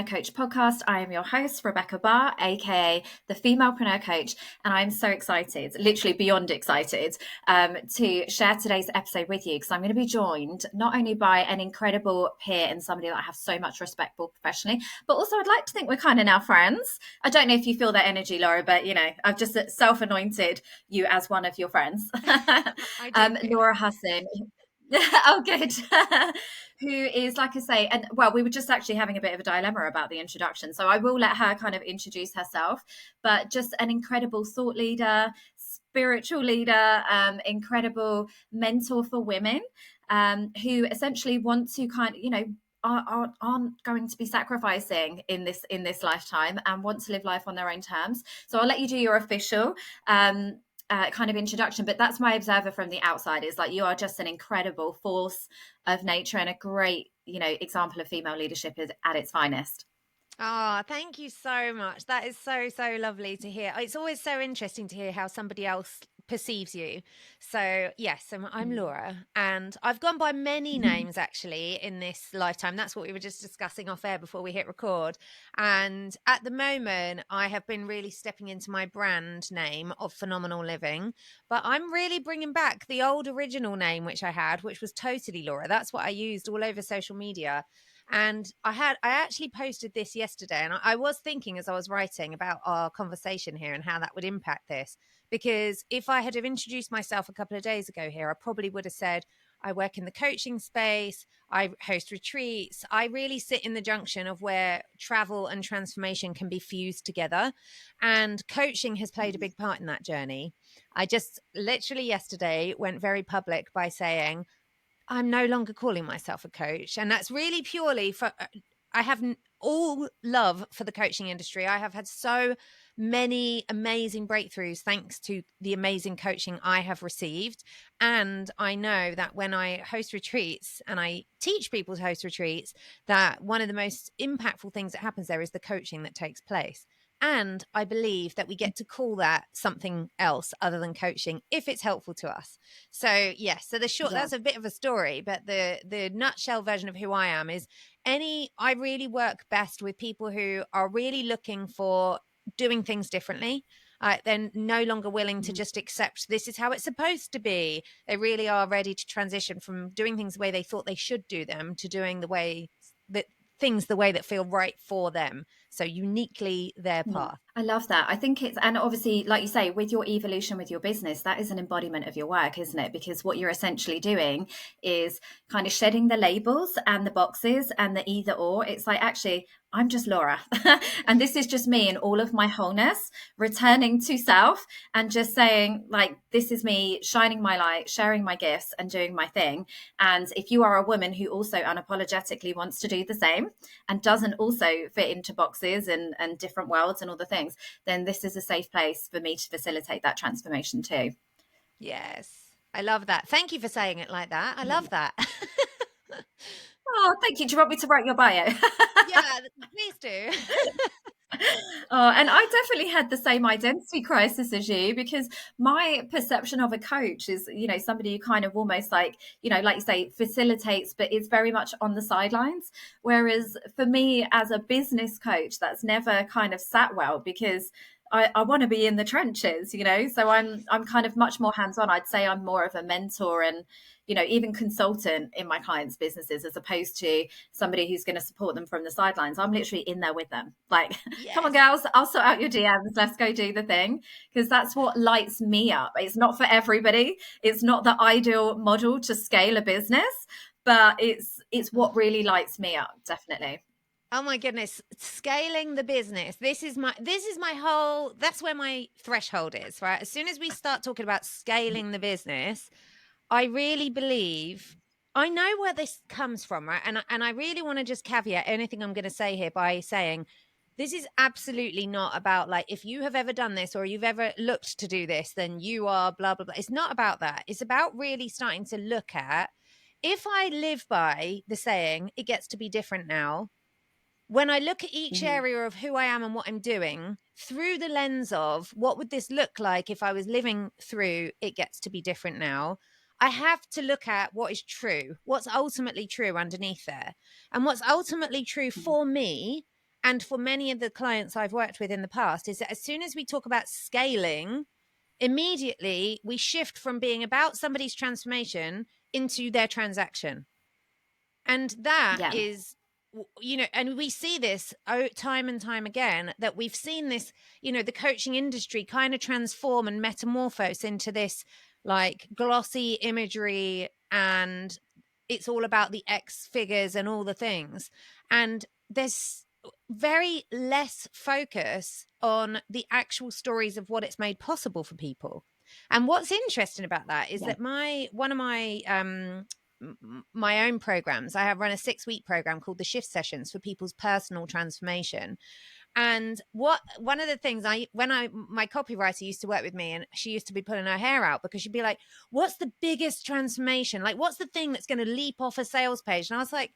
Coach podcast. I am your host, Rebecca Barr, aka the Femalepreneur Coach, and I'm so excited, literally beyond excited, to share today's episode with you, because I'm going to be joined not only by an incredible peer and somebody that I have so much respect for professionally, but also I'd like to think we're kind of now friends. I don't know if you feel that energy, Laura, but I've just self-anointed you as one of your friends. I do. Laura Hassan. Oh, good. Who is, like I say, and well, we were just actually having a bit of a dilemma about the introduction. So I will let her kind of introduce herself, but just an incredible thought leader, spiritual leader, incredible mentor for women, who essentially want to aren't going to be sacrificing in this lifetime and want to live life on their own terms. So I'll let you do your official kind of introduction, but that's my observer from the outside, is like, you are just an incredible force of nature and a great example of female leadership at its finest. Oh, thank you so much. That is so, so lovely to hear. It's always so interesting to hear how somebody else perceives you. So, yes, I'm Laura, and I've gone by many names actually in this lifetime. That's what we were just discussing off air before we hit record. And at the moment, I have been really stepping into my brand name of Phenomenal Living, but I'm really bringing back the old original name, which I had, which was totally Laura. That's what I used all over social media. And I actually posted this yesterday, and I was thinking as I was writing about our conversation here and how that would impact this, because if I had have introduced myself a couple of days ago here, I probably would have said, I work in the coaching space, I host retreats, I really sit in the junction of where travel and transformation can be fused together. And coaching has played a big part in that journey. I just literally yesterday went very public by saying, I'm no longer calling myself a coach. And that's really purely for, I have all love for the coaching industry. I have had so many amazing breakthroughs thanks to the amazing coaching I have received. And I know that when I host retreats and I teach people to host retreats, that one of the most impactful things that happens there is the coaching that takes place. And I believe that we get to call that something else other than coaching if it's helpful to us. So yes, so the short, Yeah. that's a bit of a story, but the nutshell version of who I am is I really work best with people who are really looking for doing things differently. They're no longer willing to just accept this is how it's supposed to be. They really are ready to transition from doing things the way they thought they should do them to doing the way that feel right for them. So uniquely their path. I love that. I think it's, and obviously, like you say, with your evolution with your business, that is an embodiment of your work, isn't it? Because what you're essentially doing is kind of shedding the labels and the boxes and the either or. It's like, actually, I'm just Laura. And this is just me in all of my wholeness, returning to self and just saying, like, this is me shining my light, sharing my gifts and doing my thing. And if you are a woman who also unapologetically wants to do the same and doesn't also fit into boxes and different worlds and all the things, then this is a safe place for me to facilitate that transformation too. Yes. I love that. Thank you for saying it like that. I love that. Oh, thank you. Do you want me to write your bio? Yeah, please do. Oh, and I definitely had the same identity crisis as you, because my perception of a coach is, somebody who kind of almost like, like you say, facilitates, but is very much on the sidelines. Whereas for me as a business coach, that's never kind of sat well, because I want to be in the trenches, so I'm kind of much more hands-on. I'd say I'm more of a mentor and, even consultant in my clients' businesses, as opposed to somebody who's going to support them from the sidelines. I'm literally in there with them. Like, come on, Yes. girls, I'll sort out your DMs. Let's go do the thing. Because that's what lights me up. It's not for everybody. It's not the ideal model to scale a business, but it's what really lights me up, definitely. Oh my goodness, scaling the business. This is my whole, that's where my threshold is, right? As soon as we start talking about scaling the business, I really believe I know where this comes from, right? And I really want to just caveat anything I'm going to say here by saying this is absolutely not about, like, if you have ever done this or you've ever looked to do this, then you are blah, blah, blah. It's not about that. It's about really starting to look at, if I live by the saying, it gets to be different now, when I look at each Mhm. area of who I am and what I'm doing through the lens of what would this look like if I was living through it gets to be different now, I have to look at what is true, what's ultimately true underneath there. And what's ultimately true for me and for many of the clients I've worked with in the past, is that as soon as we talk about scaling, immediately we shift from being about somebody's transformation into their transaction. And that Yeah. is, and we see this time and time again, that we've seen this, the coaching industry kind of transform and metamorphose into this like glossy imagery, and it's all about the X figures and all the things. And there's very less focus on the actual stories of what it's made possible for people. And what's interesting about that is Yeah. that one of my own programs, I have run a 6-week program called the Shift Sessions for people's personal transformation. And one of the things my copywriter used to work with me, and she used to be pulling her hair out because she'd be like, what's the biggest transformation? Like, what's the thing that's going to leap off a sales page? And I was like,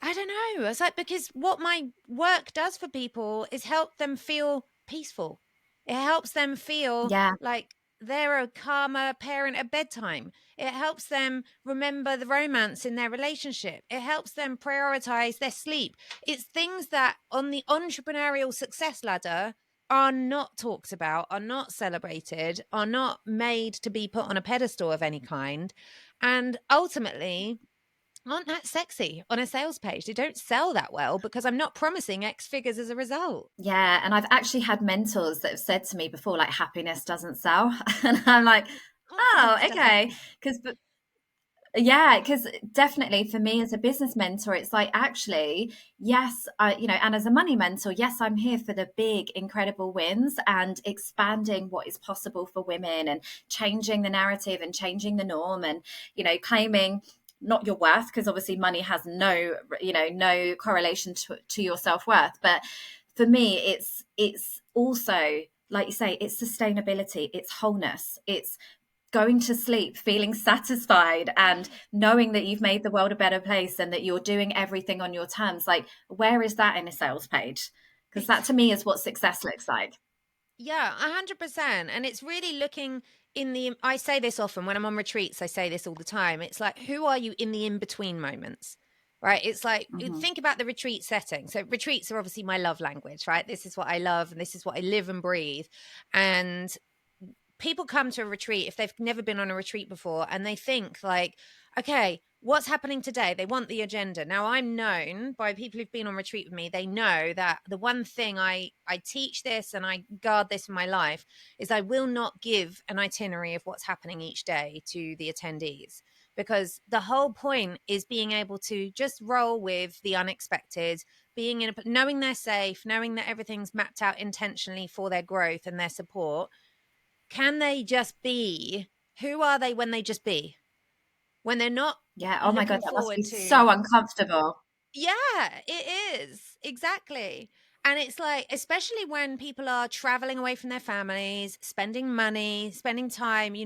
I don't know. It's like, because what my work does for people is help them feel peaceful. It helps them feel Yeah. like they're a calmer parent at bedtime. It helps them remember the romance in their relationship. It helps them prioritize their sleep. It's things that on the entrepreneurial success ladder are not talked about, are not celebrated, are not made to be put on a pedestal of any kind. And ultimately, aren't that sexy on a sales page. They don't sell that well because I'm not promising X figures as a result. Yeah. And I've actually had mentors that have said to me before, like, happiness doesn't sell. And I'm like, oh, Confidence doesn't. okay. Because yeah, because definitely for me as a business mentor, it's like, actually, yes, and as a money mentor, yes, I'm here for the big, incredible wins and expanding what is possible for women and changing the narrative and changing the norm and, claiming not your worth, because obviously money has no correlation to your self-worth. But for me, it's also, like you say, it's sustainability, it's wholeness, it's going to sleep feeling satisfied and Yes. knowing that you've made the world a better place and that you're doing everything on your terms. Like, where is that in a sales page? Because that to me is what success looks like. Yeah, 100%. And it's really looking I say this often when I'm on retreats, I say this all the time. It's like, who are you in the in between moments? Right. It's like, Hmm. think about the retreat setting. So, retreats are obviously my love language, right? This is what I love and this is what I live and breathe. And people come to a retreat if they've never been on a retreat before, and they think like, okay, what's happening today? They want the agenda. Now, I'm known by people who've been on retreat with me, they know that the one thing I teach this and I guard this in my life is I will not give an itinerary of what's happening each day to the attendees, because the whole point is being able to just roll with the unexpected, knowing they're safe, knowing that everything's mapped out intentionally for their growth and their support. Can they just be? Who are they when they just be? When they're not Yeah. Oh my God, looking that must be forward to. so uncomfortable. Yeah, it is. Exactly. And it's like, especially when people are traveling away from their families, spending money, spending time,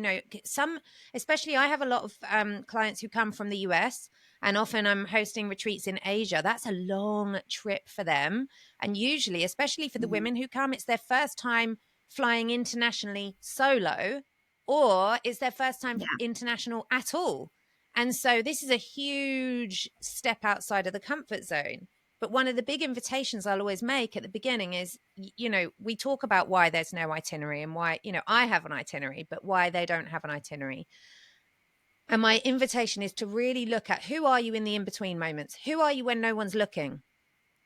especially I have a lot of clients who come from the US, and often I'm hosting retreats in Asia. That's a long trip for them. And usually, especially for the Mhm. women who come, it's their first time flying internationally solo, or it's their first time Yeah. international at all. And so this is a huge step outside of the comfort zone. But one of the big invitations I'll always make at the beginning is, we talk about why there's no itinerary and why, I have an itinerary, but why they don't have an itinerary. And my invitation is to really look at, who are you in the in-between moments? Who are you when no one's looking?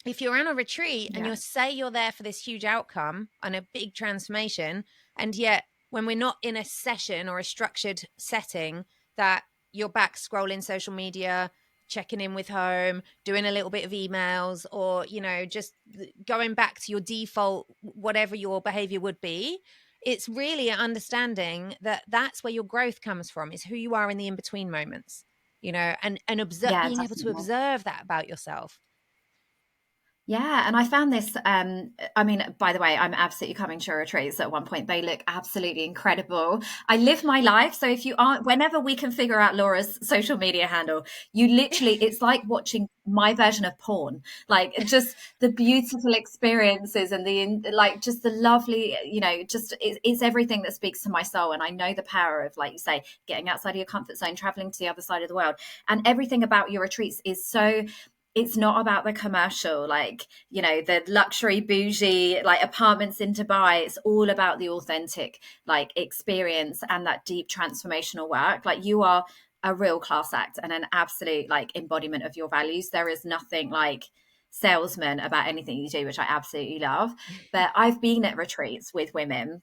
If you're on a retreat and Yeah. you're there for this huge outcome and a big transformation, and yet when we're not in a session or a structured setting, that you're back scrolling social media, checking in with home, doing a little bit of emails, or just going back to your default, whatever your behavior would be. It's really understanding that that's where your growth comes from, is who you are in the in-between moments, and Yeah, being able to definitely. observe that about yourself. Yeah, and I found this. I mean, by the way, I'm absolutely coming to your retreats at one point. They look absolutely incredible. I live my life. So if you aren't, whenever we can figure out Laura's social media handle, you literally, it's like watching my version of porn. Like, just the beautiful experiences and like just the lovely, just it's everything that speaks to my soul. And I know the power of, like you say, getting outside of your comfort zone, traveling to the other side of the world, and everything about your retreats is so it's not about the commercial, like, the luxury bougie, like apartments in Dubai. It's all about the authentic, like, experience and that deep transformational work. Like, you are a real class act and an absolute, like, embodiment of your values. There is nothing like salesman about anything you do, which I absolutely love. But I've been at retreats with women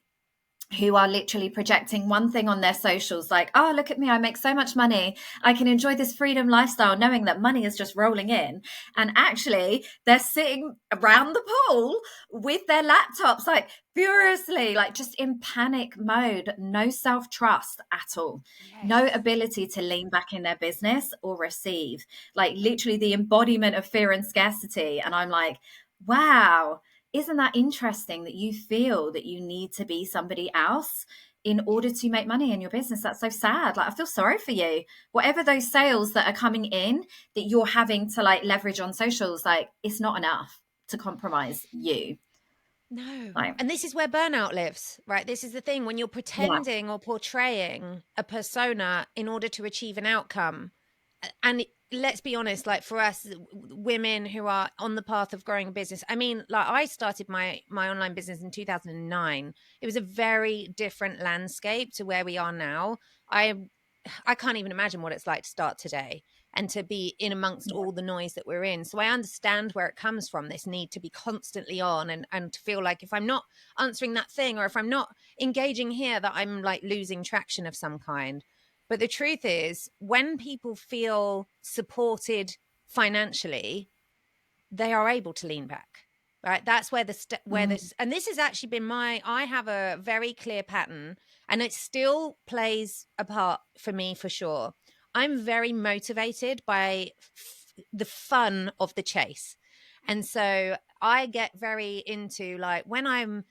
who are literally projecting one thing on their socials, like, oh, look at me, I make so much money, I can enjoy this freedom lifestyle, knowing that money is just rolling in. And actually they're sitting around the pool with their laptops, like, furiously, like, just in panic mode, no self-trust at all, Yes. no ability to lean back in their business or receive, like, literally the embodiment of fear and scarcity. And I'm like, wow, isn't that interesting that you feel that you need to be somebody else in order to make money in your business? That's so sad. Like, I feel sorry for you. Whatever those sales that are coming in that you're having to, like, leverage on socials, like, it's not enough to compromise you. No. Like, And this is where burnout lives, right? This is the thing when you're yeah, pretending or portraying a persona in order to achieve an outcome. And let's be honest, like for us women who are on the path of growing a business, I mean, like I started my online business in 2009. It was a very different landscape to where we are now. I can't even imagine what it's like to start today and to be in amongst yeah, all the noise that we're in. So I understand where it comes from, this need to be constantly on and to feel like if I'm not answering that thing or if I'm not engaging here, that I'm like losing traction of some kind. But the truth is, when people feel supported financially, they are able to lean back. Right, that's where where mm, this, and this has actually been I have a very clear pattern, and it still plays a part for me for sure. I'm very motivated by the fun of the chase, and so I get very into, like, when I'm,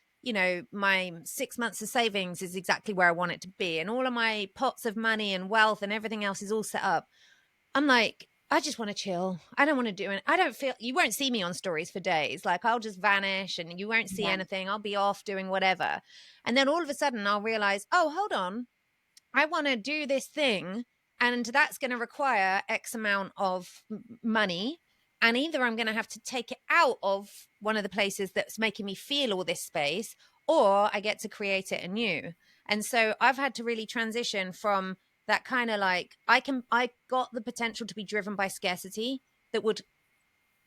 my 6 months of savings is exactly where I want it to be, and all of my pots of money and wealth and everything else is all set up. I'm like, I just want to chill. I don't want to do it. I don't feel, you won't see me on stories for days. Like, I'll just vanish and you won't see yeah, anything. I'll be off doing whatever. And then all of a sudden I'll realize, oh, hold on. I want to do this thing, and that's going to require X amount of money. And either I'm going to have to take it out of one of the places that's making me feel all this space, or I get to create it anew. And so I've had to really transition from that kind of like, I got the potential to be driven by scarcity that would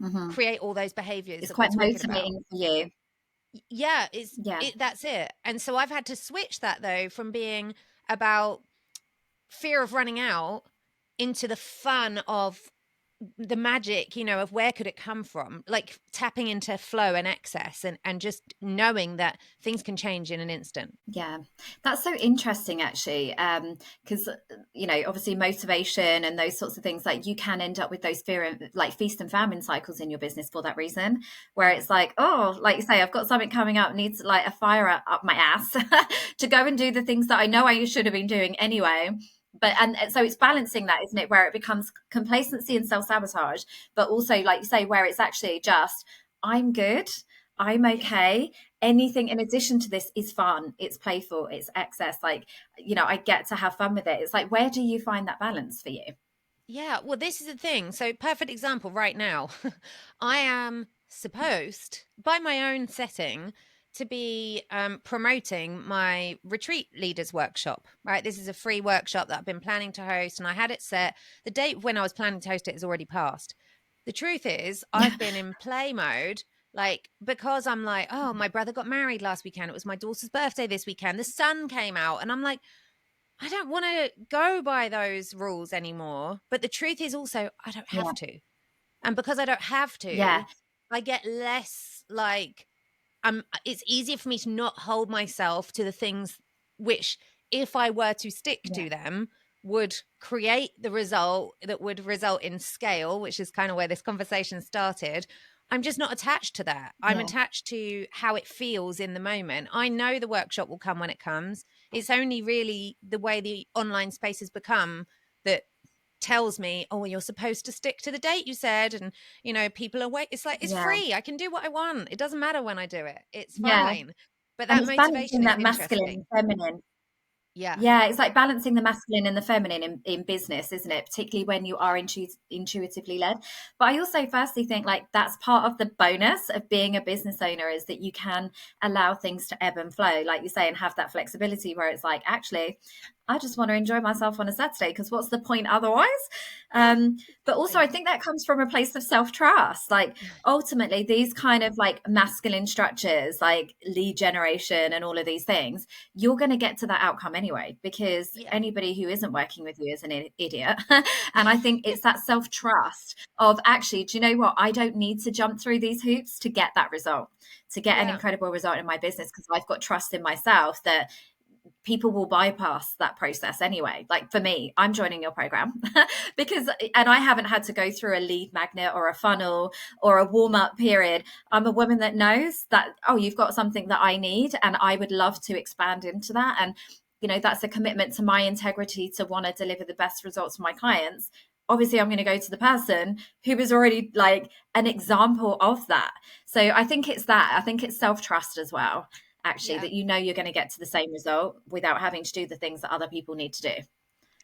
mm-hmm. create all those behaviors It's that we're quite talking about. motivating for you. Yeah, Yeah, that's it. And so I've had to switch that though from being about fear of running out into the fun of the magic, of where could it come from, like tapping into flow and excess, and just knowing that things can change in an instant. yeah, that's so interesting, actually, because obviously motivation and those sorts of things, like, you can end up with those fear and, like, feast and famine cycles in your business for that reason, where it's like, oh, like you say, I've got something coming up, needs, like, a fire up my ass to go and do the things that I know I should have been doing anyway. But and so it's balancing that, isn't it, where it becomes complacency and self-sabotage, but also, like you say, where it's actually just, I'm good, I'm Yeah. okay, anything in addition to this is fun, it's playful, it's excess, like, I get to have fun with it. It's like, where do you find that balance for you? Yeah, well, this is the thing. So, perfect example right now. I am supposed, by my own setting, to be promoting my retreat leaders workshop, right? This is a free workshop that I've been planning to host, and I had it set. The date when I was planning to host it has already passed. The truth is, I've been in play mode, like, because I'm like, oh, my brother got married last weekend. It was my daughter's birthday this weekend. The sun came out, and I'm like, I don't want to go by those rules anymore. But the truth is also, I don't Yeah, have to. And because I don't have yeah, to, I get less like, it's easier for me to not hold myself to the things which, if I were to stick yeah, to them, would create the result that would result in scale, which is kind of where this conversation started. I'm just not attached to that. I'm yeah, attached to how it feels in the moment. I know the workshop will come when it comes. It's only really the way the online space has become that tells me, oh, well, you're supposed to stick to the date you said, and people are wait. It's like, it's yeah, free. I can do what I want. It doesn't matter when I do it. It's yeah. fine. But And that it's balancing motivation is that masculine interesting. and feminine. Yeah. Yeah, it's like balancing the masculine and the feminine in business, isn't it? Particularly when you are intuitively led. But I also firstly think like that's part of the bonus of being a business owner is that you can allow things to ebb and flow, like you say, and have that flexibility where it's like, actually, I just want to enjoy myself on a Saturday because what's the point otherwise? But also, Exactly. I think that comes from a place of self trust. Like ultimately, these kind of like masculine structures, like lead generation and all of these things, you're going to get to that outcome anyway, because Yeah. anybody who isn't working with you is an idiot. And I think it's that self trust of actually, do you know what? I don't need to jump through these hoops to get that result, to get an Yeah. incredible result in my business, because I've got trust in myself that people will bypass that process anyway. Like for me, I'm joining your program because, and I haven't had to go through a lead magnet or a funnel or a warm up period. I'm a woman that knows that, oh, you've got something that I need, and I would love to expand into that. And, you know, that's a commitment to my integrity to want to deliver the best results for my clients. Obviously, I'm going to go to the person who is already like an example of that. So I think it's that. I think it's self trust as well, actually, Yeah. that you know you're going to get to the same result without having to do the things that other people need to do.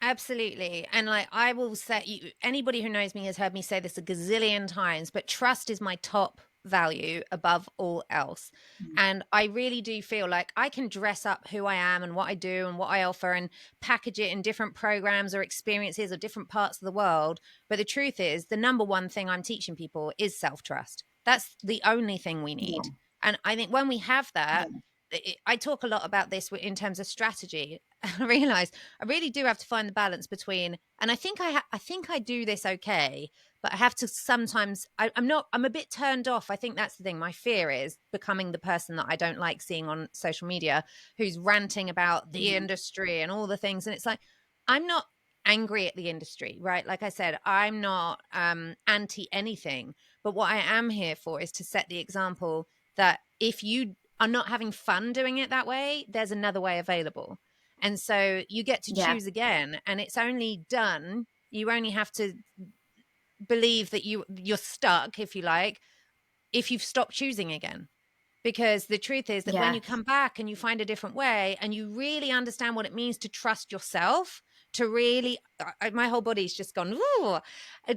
Absolutely. And like I will say, anybody who knows me has heard me say this a gazillion times, but trust is my top value above all else. And I really do feel like I can dress up who I am and what I do and what I offer and package it in different programs or experiences or different parts of the world. But the truth is, the number one thing I'm teaching people is self trust. That's the only thing we need. Yeah, And I think when we have that, yeah, I talk a lot about this in terms of strategy. I realize I really do have to find the balance between, and I think I think I do this okay, but I have to sometimes. I'm not. I'm a bit turned off. I think that's the thing. My fear is becoming the person that I don't like seeing on social media, who's ranting about the yeah, industry and all the things. And it's like I'm not angry at the industry, right? Like I said, I'm not anti anything. But what I am here for is to set the example that if you are not having fun doing it that way, there's another way available. And so you get to yeah, choose again, and it's only done. You only have to believe that you're stuck, if you like, if you've stopped choosing again. Because the truth is that when yeah, you come back and you find a different way and you really understand what it means to trust yourself, to really, my whole body's just gone, ooh,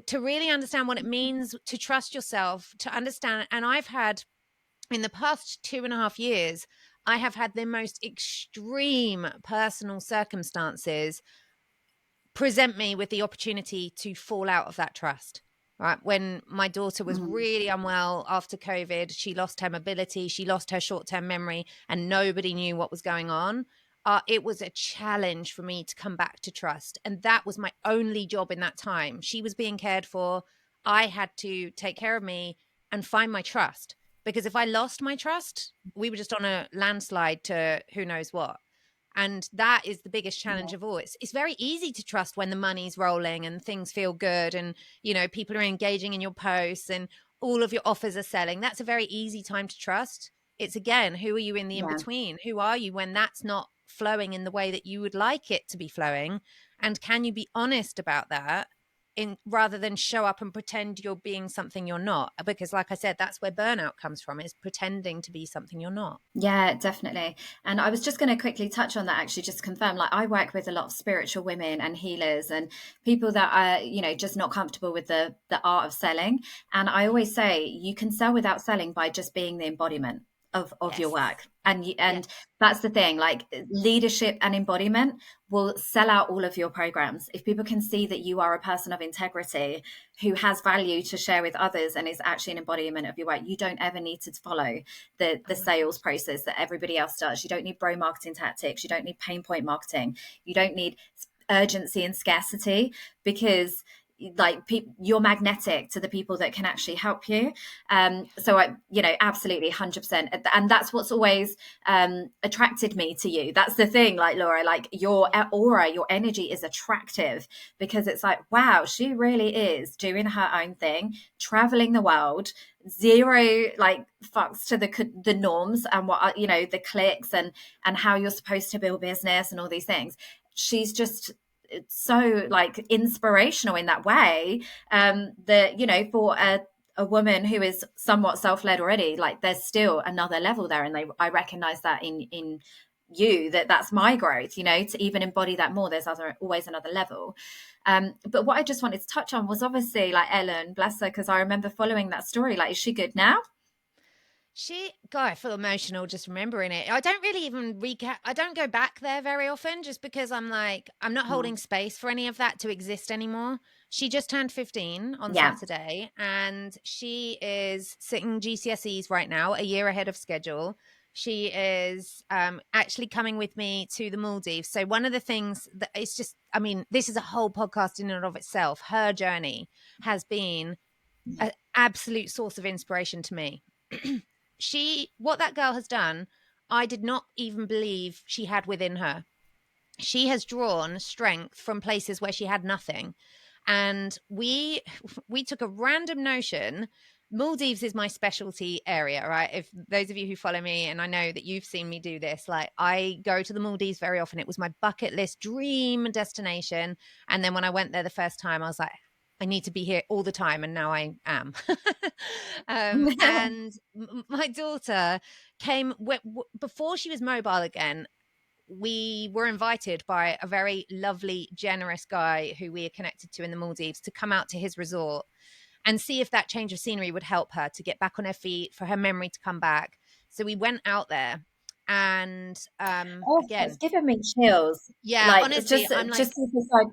to really understand what it means to trust yourself, to understand. And I've had in the past 2.5 years, I have had the most extreme personal circumstances present me with the opportunity to fall out of that trust. Right. When my daughter was mm, really unwell after COVID, she lost her mobility, she lost her short term memory, and nobody knew what was going on. It was a challenge for me to come back to trust. And that was my only job in that time. She was being cared for. I had to take care of me and find my trust. Because if I lost my trust, we were just on a landslide to who knows what. And that is the biggest challenge yeah, of all. It's very easy to trust when the money's rolling and things feel good and, you know, people are engaging in your posts and all of your offers are selling. That's a very easy time to trust. It's again, who are you in the in yeah. between? Who are you when that's not flowing in the way that you would like it to be flowing? And can you be honest about that in rather than show up and pretend you're being something you're not? Because like I said, that's where burnout comes from, is pretending to be something you're not. Yeah, definitely. And I was just going to quickly touch on that, actually, just to confirm. Like, I work with a lot of spiritual women and healers and people that are, you know, just not comfortable with the art of selling. And I always say you can sell without selling by just being the embodiment of your Yes. work. And Yes. and that's the thing. Like leadership and embodiment will sell out all of your programs. If people can see that you are a person of integrity who has value to share with others and is actually an embodiment of your work, you don't ever need to follow the I love that. sales process that everybody else does. You don't need bro marketing tactics. You don't need pain point marketing. You don't need urgency and scarcity, because like you're magnetic to the people that can actually help you. So I, you know, absolutely 100%. And that's what's always attracted me to you. That's the thing, like Laura, like your Yeah. aura, your energy is attractive, because it's like, wow, she really is doing her own thing, traveling the world, zero like fucks to the norms and what, you know, the clicks and how you're supposed to build business and all these things. She's just so like inspirational in that way, that, you know, for a woman who is somewhat self-led already, like there's still another level there, and I recognize that in you, that's my growth, to even embody that more. There's always another level. But what I just wanted to touch on was obviously like Ellen, bless her, because I remember following that story. Like, is she good now? God, I feel emotional just remembering it. I don't really even recap. I don't go back there very often just because I'm like, I'm not Mm. holding space for any of that to exist anymore. She just turned 15 on Yeah. Saturday and she is sitting GCSEs right now, a year ahead of schedule. She is actually coming with me to the Maldives. So, one of the things that it's just, I mean, this is a whole podcast in and of itself. Her journey has been an absolute source of inspiration to me. What that girl has done, I did not even believe she had within her. She has drawn strength from places where she had nothing. And we took a random notion. Maldives is my specialty area, right? If those of you who follow me, and I know that you've seen me do this, like I go to the Maldives very often. It was my bucket list dream destination. And then when I went there the first time, I was like, I need to be here all the time. And now I am. And my daughter came before she was mobile again. We were invited by a very lovely, generous guy who we are connected to in the Maldives to come out to his resort and see if that change of scenery would help her to get back on her feet, for her memory to come back. So we went out there and Oh, it's again, giving me chills. yeah, Like, honestly, I'm like, just because, like,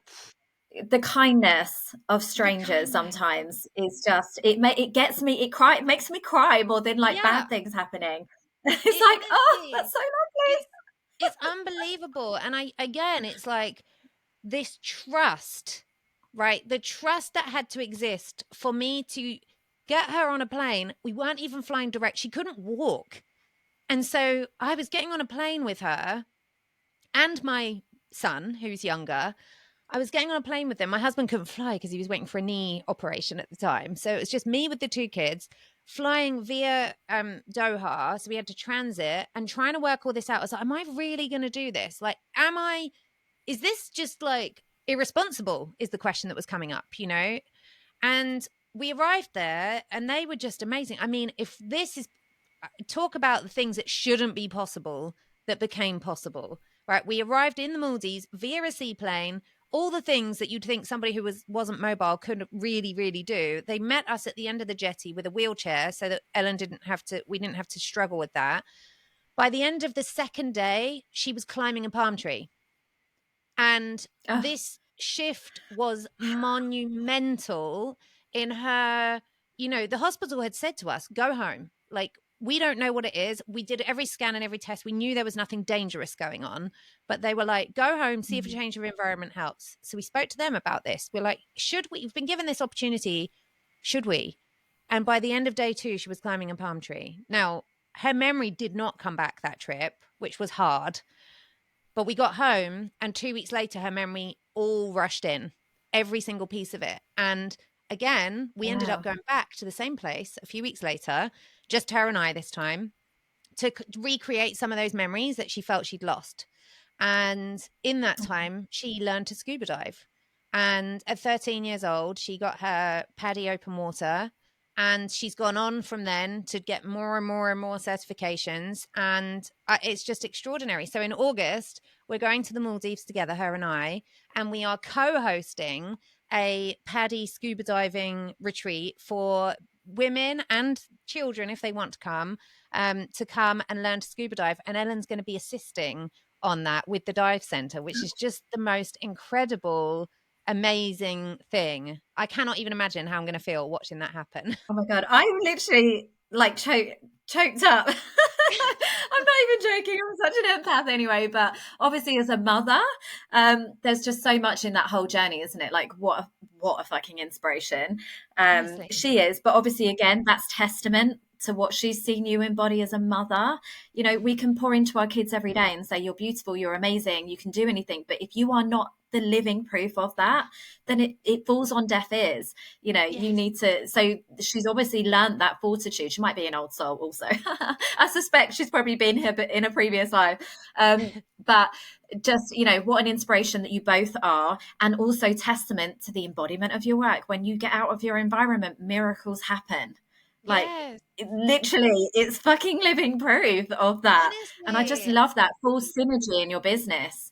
the kindness of the strangers kindness. sometimes is just, it gets me, it makes me cry more than like Yeah, bad things happening. It's it like, oh, honestly, that's so lovely. it's it's unbelievable. And again, it's like this trust, right? The trust that had to exist for me to get her on a plane. We weren't even flying direct. She couldn't walk. And so I was getting on a plane with her and my son, who's younger. I was getting on a plane with them. My husband couldn't fly because he was waiting for a knee operation at the time. So it was just me with the two kids flying via Doha. So we had to transit and trying to work all this out. I was like, am I really going to do this? Like, is this just like irresponsible? Is the question that was coming up, And we arrived there and they were just amazing. I mean, if this is talk about the things that shouldn't be possible that became possible, right? We arrived in the Maldives via a seaplane. All the things that you'd think somebody who wasn't mobile couldn't really, really do. They met us at the end of the jetty with a wheelchair so that we didn't have to struggle with that. By the end of the second day, she was climbing a palm tree. And Oh, this shift was monumental in her. The hospital had said to us, go home. Like, we don't know what it is. We did every scan and every test. We knew there was nothing dangerous going on, but they were like, go home, see if a change of environment helps. So we spoke to them about this. We're like, we've been given this opportunity. Should we? And by the end of day 2, she was climbing a palm tree. Now, her memory did not come back that trip, which was hard. But we got home, and 2 weeks later, her memory all rushed in, every single piece of it. And again, we ended up wow. going back to the same place a few weeks later, just her and I this time, to recreate some of those memories that she felt she'd lost. And in that time, she learned to scuba dive. And at 13 years old, she got her PADI open water. And she's gone on from then to get more and more and more certifications. And it's just extraordinary. So in August, we're going to the Maldives together, her and I, and we are co hosting a PADI scuba diving retreat for women and children, if they want to come and learn to scuba dive. And Ellen's going to be assisting on that with the dive center, which is just the most incredible, amazing thing. I cannot even imagine how I'm going to feel watching that happen. Oh my God. I'm literally like choked up. I'm not even joking. I'm such an empath anyway. But obviously, as a mother, there's just so much in that whole journey, isn't it? Like, what a fucking inspiration Honestly. she is. But obviously, again, that's testament to what she's seen you embody as a mother. We can pour into our kids every day and say, you're beautiful, you're amazing, you can do anything. But if you are not the living proof of that, then it falls on deaf ears. You Yes. need to. So she's obviously learned that fortitude. She might be an old soul also. I suspect she's probably been here but in a previous life. But just, what an inspiration that you both are, and also testament to the embodiment of your work. When you get out of your environment, miracles happen. Like, Yes. Literally, it's fucking living proof of that. And I just Honestly. love that full synergy in your business.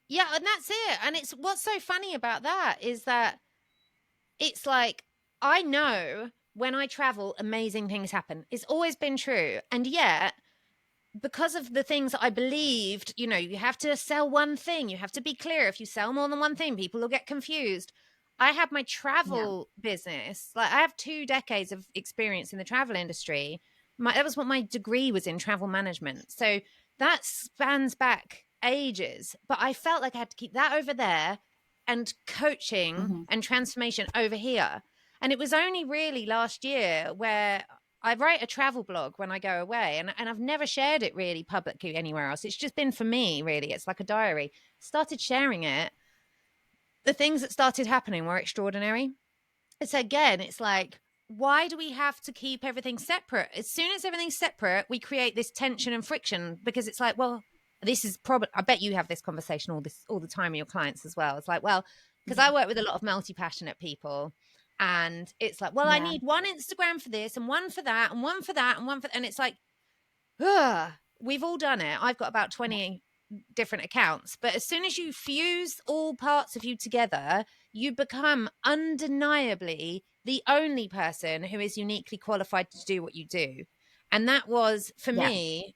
Yeah, and that's it. And it's what's so funny about that is that it's like I know when I travel, amazing things happen. It's always been true. And yet, because of the things that I believed, you know, you have to sell one thing, you have to be clear. If you sell more than one thing, people will get confused. I had my Yeah. travel business. Like I have 2 decades of experience in the travel industry. That was what my degree was in, travel management. So that spans back ages. But I felt like I had to keep that over there and coaching Hmm. and transformation over here. And it was only really last year where I write a travel blog when I go away, and I've never shared it really publicly anywhere else. It's just been for me, really. It's like a diary. Started sharing it. The things that started happening were extraordinary. So again, it's like, why do we have to keep everything separate? As soon as everything's separate, we create this tension and friction because it's like, well, this is probably, I bet you have this conversation all the time with your clients as well. It's like, well, because Yeah. I work with a lot of multi-passionate people, and it's like, well, I Yeah. need one Instagram for this and one for that and one for that and one for, and it's like, ugh, we've all done it. I've got about 20 different accounts, but as soon as you fuse all parts of you together, you become undeniably the only person who is uniquely qualified to do what you do. And that was for Yeah. me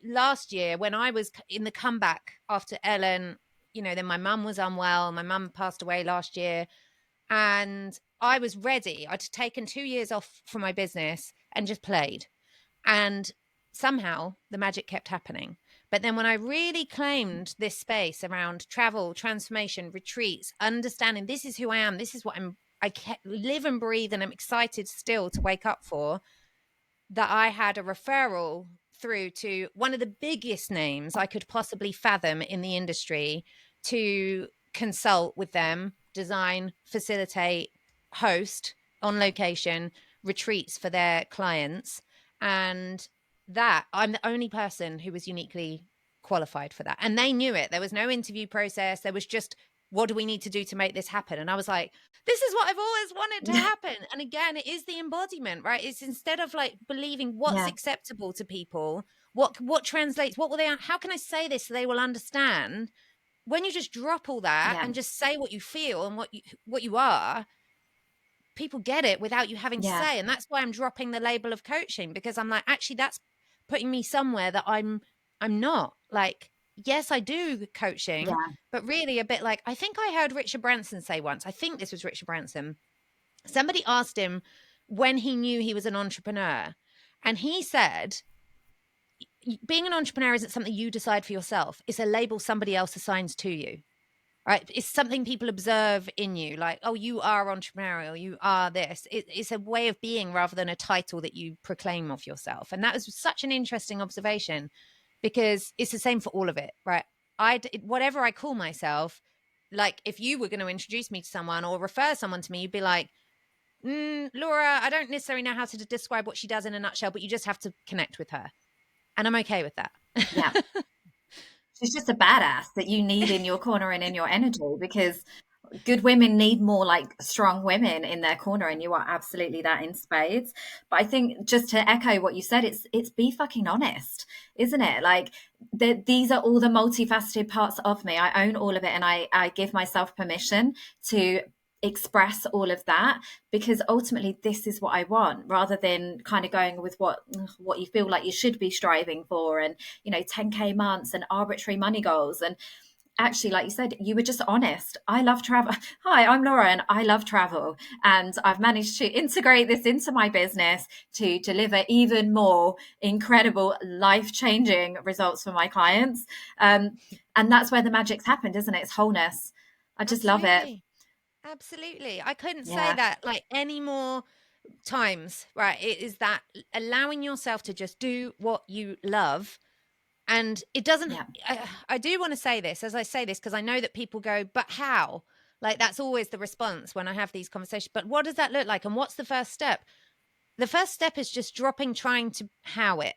last year when I was in the comeback after Ellen. You know, then my mum was unwell. My mum passed away last year, and I was ready. I'd taken 2 years off from my business and just played. And somehow the magic kept happening. But then when I really claimed this space around travel, transformation, retreats, understanding this is who I am, this is what I live and breathe, and I'm excited still to wake up for, that I had a referral through to one of the biggest names I could possibly fathom in the industry to consult with them, design, facilitate, host on location retreats for their clients. And that I'm the only person who was uniquely qualified for that. And they knew it. There was no interview process. There was just, what do we need to do to make this happen? And I was like, this is what I've always wanted to happen. And again, it is the embodiment, right? It's instead of like believing what's Yeah. acceptable to people, what translates, what will they, how can I say this so they will understand? When you just drop all that Yeah. and just say what you feel and what you are, people get it without you having to Yeah. say. And that's why I'm dropping the label of coaching, because I'm like, actually, that's putting me somewhere that I'm not. Like, yes, I do coaching, Yeah. but really a bit like, I think I heard Richard Branson say once, I think this was Richard Branson. Somebody asked him when he knew he was an entrepreneur, and he said, being an entrepreneur isn't something you decide for yourself. It's a label somebody else assigns to you. Right? It's something people observe in you, like, oh, you are entrepreneurial, you are this. It's a way of being rather than a title that you proclaim of yourself. And that was such an interesting observation, because it's the same for all of it, right? Whatever I call myself, like if you were going to introduce me to someone or refer someone to me, you'd be like, Laura, I don't necessarily know how to describe what she does in a nutshell, but you just have to connect with her. And I'm okay with that. Yeah. She's just a badass that you need in your corner and in your energy, because good women need more like strong women in their corner, and you are absolutely that in spades. But I think, just to echo what you said, it's be fucking honest, isn't it? Like, these are all the multifaceted parts of me. I own all of it, and I give myself permission to express all of that, because ultimately this is what I want, rather than kind of going with what you feel like you should be striving for, and 10K months and arbitrary money goals. And actually, like you said, you were just honest. I love travel. Hi, I'm Laura, and I love travel. And I've managed to integrate this into my business to deliver even more incredible, life changing results for my clients. And that's where the magic's happened, isn't it? It's wholeness. I just love it. Absolutely. Absolutely. I couldn't say Yeah. that like any more times, right? It is that allowing yourself to just do what you love. And it doesn't, Yeah. I do want to say this as I say this, because I know that people go, but how? Like, that's always the response when I have these conversations. But what does that look like? And what's the first step? The first step is just dropping trying to how it,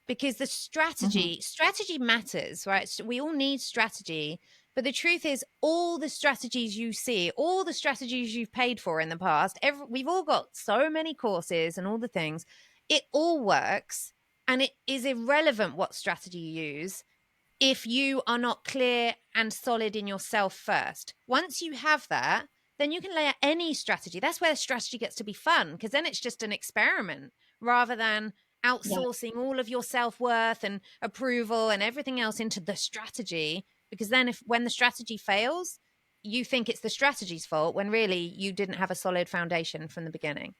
because the Hmm. strategy matters, right? So we all need strategy, but the truth is all the strategies you see, all the strategies you've paid for in the past, we've all got so many courses and all the things. it all works, and it is irrelevant what strategy you use if you are not clear and solid in yourself first. Once you have that, then you can lay out any strategy. That's where strategy gets to be fun, because then it's just an experiment rather than Yeah. outsourcing all of your self-worth and approval and everything else into the strategy. Because then when the strategy fails, you think it's the strategy's fault when really you didn't have a solid foundation from the beginning.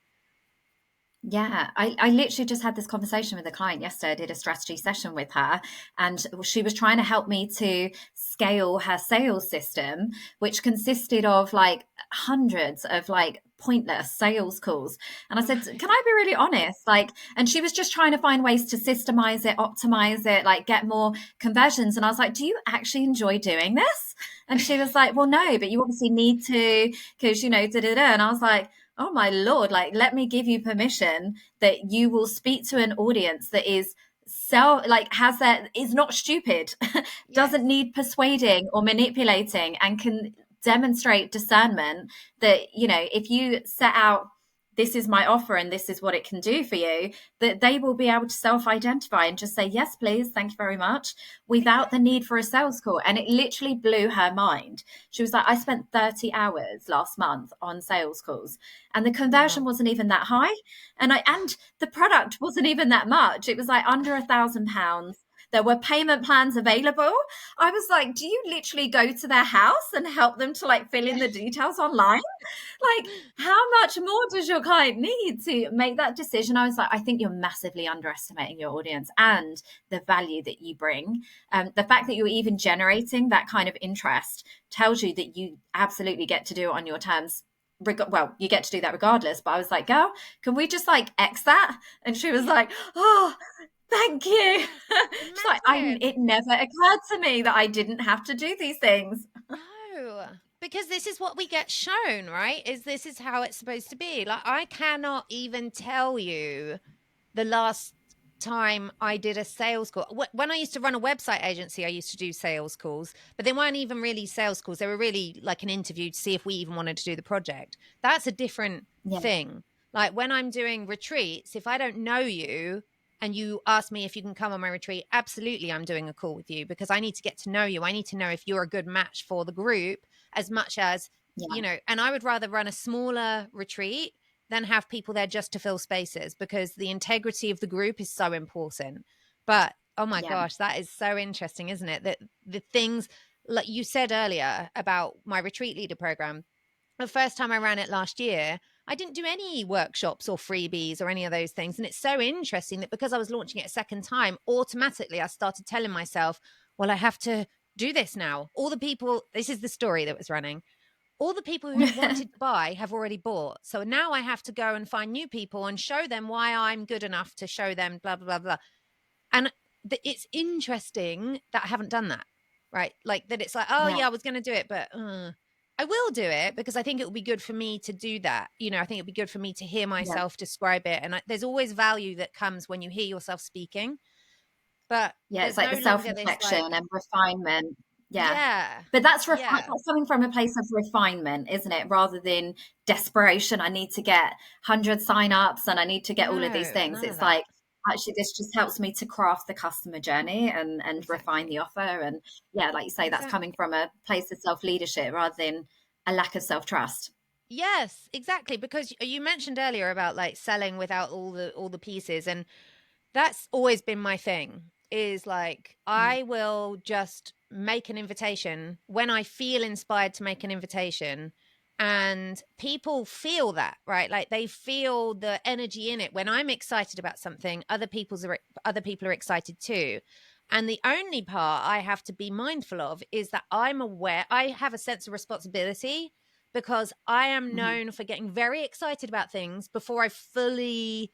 Yeah, I literally just had this conversation with a client yesterday. I did a strategy session with her, and she was trying to help me to scale her sales system, which consisted of like hundreds of like pointless sales calls. And I said, Right. can I be really honest? Like, and she was just trying to find ways to systemize it, optimize it, like get more conversions. And I was like, do you actually enjoy doing this? And she was like, well, no, but you obviously need to, because, you know, da da da. And I was like, oh my lord, like let me give you permission that you will speak to an audience that is has that is not stupid, Yes. doesn't need persuading or manipulating, and can demonstrate discernment that, you know, if you set out, this is my offer and this is what it can do for you, that they will be able to self-identify and just say yes please, thank you very much, without the Exactly. need for a sales call. And it literally blew her mind. She was like, I spent 30 hours last month on sales calls and the conversion Wow. wasn't even that high, and the product wasn't even that much. It was like under £1,000. There were payment plans available. I was like, do you literally go to their house and help them to like fill in the details online? Like, how much more does your client need to make that decision? I was like, I think you're massively underestimating your audience and the value that you bring. The fact that you're even generating that kind of interest tells you that you absolutely get to do it on your terms. Well, you get to do that regardless. But I was like, girl, can we just like X that? And she was like, oh, thank you. She's like, Imagine. it never occurred to me that I didn't have to do these things. No, because this is what we get shown, right? Is this is how it's supposed to be. Like, I cannot even tell you the last time I did a sales call. When I used to run a website agency, I used to do sales calls, but they weren't even really sales calls. They were really like an interview to see if we even wanted to do the project. That's a different Yeah, thing. Like when I'm doing retreats, if I don't know you and you ask me if you can come on my retreat, absolutely, I'm doing a call with you because I need to get to know you. I need to know if you're a good match for the group as much as, yeah, and I would rather run a smaller retreat than have people there just to fill spaces because the integrity of the group is so important. But oh my yeah, gosh, that is so interesting, isn't it? That the things like you said earlier about my retreat leader program, the first time I ran it last year, I didn't do any workshops or freebies or any of those things. And it's so interesting that because I was launching it a second time, automatically I started telling myself, well, I have to do this now. All the people, this is the story that was running. All the people who wanted to buy have already bought. So now I have to go and find new people and show them why I'm good enough to show them blah, blah, blah, blah. And it's interesting that I haven't done that, right? Like that it's like, oh, yeah, yeah, I was going to do it, but I will do it because I think it will be good for me to do that. I think it'd be good for me to hear yeah. myself describe it. And there's always value that comes when you hear yourself speaking, but Yeah, it's there's like the no longer this self-reflection like, and refinement. Yeah. yeah, But yeah, that's coming from a place of refinement, isn't it? Rather than desperation. I need to get 100 sign-ups and I need to get all of these no, things. none of It's that. like, actually, this just helps me to craft the customer journey and refine Exactly. the offer. And yeah, like you say, that's coming Exactly. from a place of self-leadership rather than a lack of self-trust. Yes, exactly. Because you mentioned earlier about like selling without all the pieces, and that's always been my thing. Is like Mm. I will just make an invitation when I feel inspired to make an invitation, and people feel that, right? Like they feel the energy in it. When I'm excited about something, other people are excited too. And the only part I have to be mindful of is that I'm aware I have a sense of responsibility because I am Mhm. known for getting very excited about things before I fully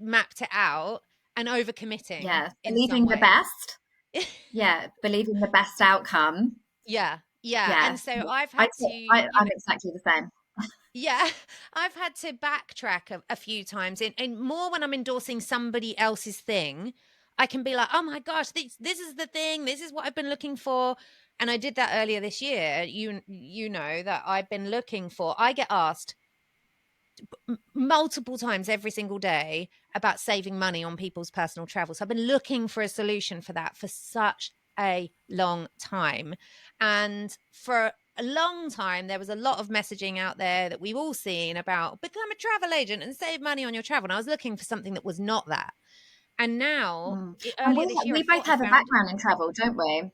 mapped it out and overcommitting Yeah, in some believing the ways. best. Yeah, believing the best outcome. Yeah, yeah. Yeah, And so I've I, had to, I'm exactly the same. yeah, I've had to backtrack a few times. And more when I'm endorsing somebody else's thing, I can be like, oh my gosh, this is the thing. This is what I've been looking for. And I did that earlier this year. You know that I've been looking for. I get asked multiple times every single day about saving money on people's personal travel. So I've been looking for a solution for that for such a long time. And for a long time, there was a lot of messaging out there that we've all seen about become a travel agent and save money on your travel. And I was looking for something that was not that. And now, And earlier this year, I we thought both I have a found, background in travel, don't we?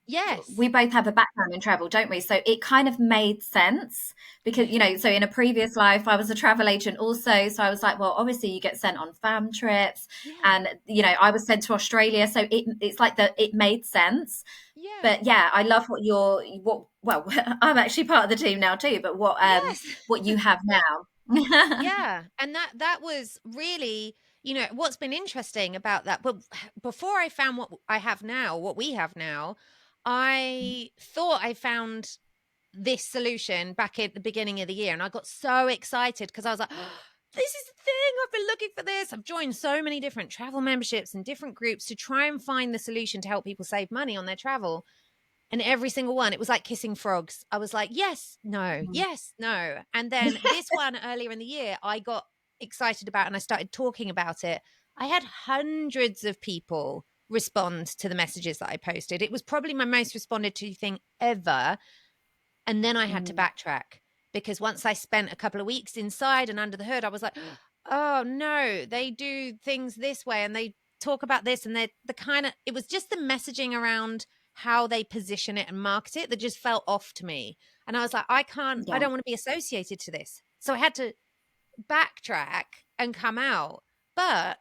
We yes, both have a background in travel, don't we? So it kind of made sense because, you know, so in a previous life, I was a travel agent also. So I was like, well, obviously you get sent on fam trips yeah, and, you know, I was sent to Australia. So it's like it made sense. yeah, But yeah, I love well, I'm actually part of the team now too, but yes. what you have now. Yeah, and that was really, what's been interesting about that. But before I found what I have now, what we have now, I thought I found this solution back at the beginning of the year, and I got so excited because I was like, this is the thing, I've been looking for this. I've joined so many different travel memberships and different groups to try and find the solution to help people save money on their travel. And every single one, it was like kissing frogs. I was like, yes, no, yes, no. And then this one earlier in the year, I got excited about and I started talking about it. I had hundreds of people respond to the messages that I posted. It was probably my most responded to thing ever. And then I had to Mm, backtrack because once I spent a couple of weeks inside and under the hood, I was like, oh no, they do things this way and they talk about this. And they're the kind of, it was just the messaging around how they position it and market it that just felt off to me. And I was like, I yeah, don't want to be associated to this. So I had to backtrack and come out. But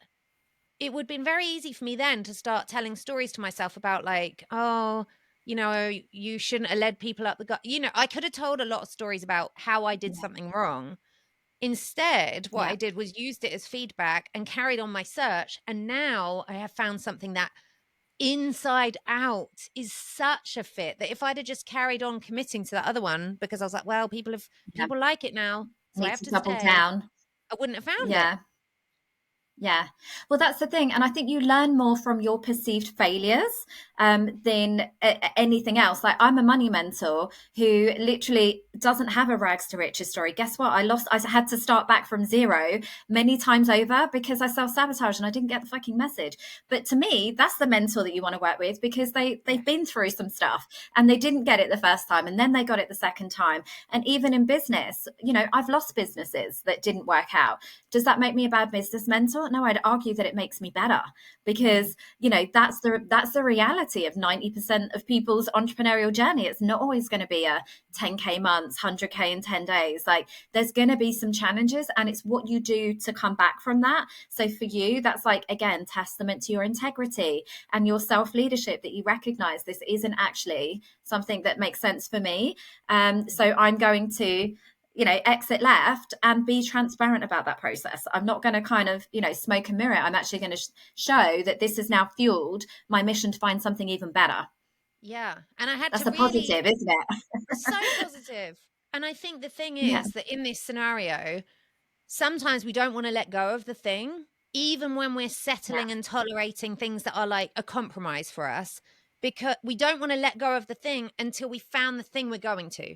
it would have been very easy for me then to start telling stories to myself about like, oh, you shouldn't have led people up the gut. I could have told a lot of stories about how I did yeah, something wrong. Instead, what yeah, I did was used it as feedback and carried on my search. And now I have found something that inside out is such a fit that if I'd have just carried on committing to that other one, because I was like, well, yeah. people like it now, so I Need have to to double stay, down. I wouldn't have found it. Yeah. Yeah. Well, that's the thing. And I think you learn more from your perceived failures than anything else. Like, I'm a money mentor who literally doesn't have a rags to riches story. Guess what? I had to start back from zero many times over because I self sabotaged and I didn't get the fucking message. But to me, that's the mentor that you want to work with because Yeah. they've been through some stuff and they didn't get it the first time and then they got it the second time. And even in business, you know, I've lost businesses that didn't work out. Does that make me a bad business mentor? No, I'd argue that it makes me better because, you know, that's the reality of 90% of people's entrepreneurial journey. It's not always going to be a 10K months, 100K in 10 days. Like, there's going to be some challenges and it's what you do to come back from that. So for you, that's like, again, testament to your integrity and your self-leadership that you recognize this isn't actually something that makes sense for me. So I'm going to, you know, exit left and be transparent about that process. I'm not going to kind of, you know, smoke and mirror. I'm actually going to show that this has now fueled my mission to find something even better. Yeah. And I had to That's a really, positive, isn't so it? positive. And I think the thing Yeah, is that in this scenario, sometimes we don't want to let go of the thing, even when we're yeah, settling and tolerating things that are like a compromise for us, because we don't want to let go of the thing until we found the thing we're going to.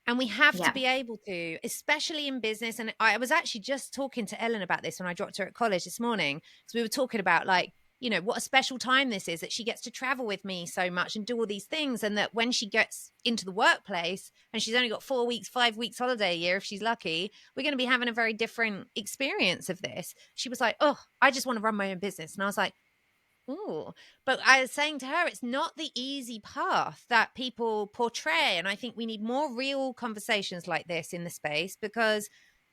And we have to yeah, be able to, especially in business. And I was actually just talking to Ellen about this when I dropped her at college this morning. So we were talking about like, what a special time this is that she gets to travel with me so much and do all these things. And that when she gets into the workplace and she's only got 4 weeks, 5 weeks holiday a year, if she's lucky, we're going to be having a very different experience of this. She was like, oh, I just want to run my own business. And I was like, oh, but I was saying to her, it's not the easy path that people portray. And I think we need more real conversations like this in the space because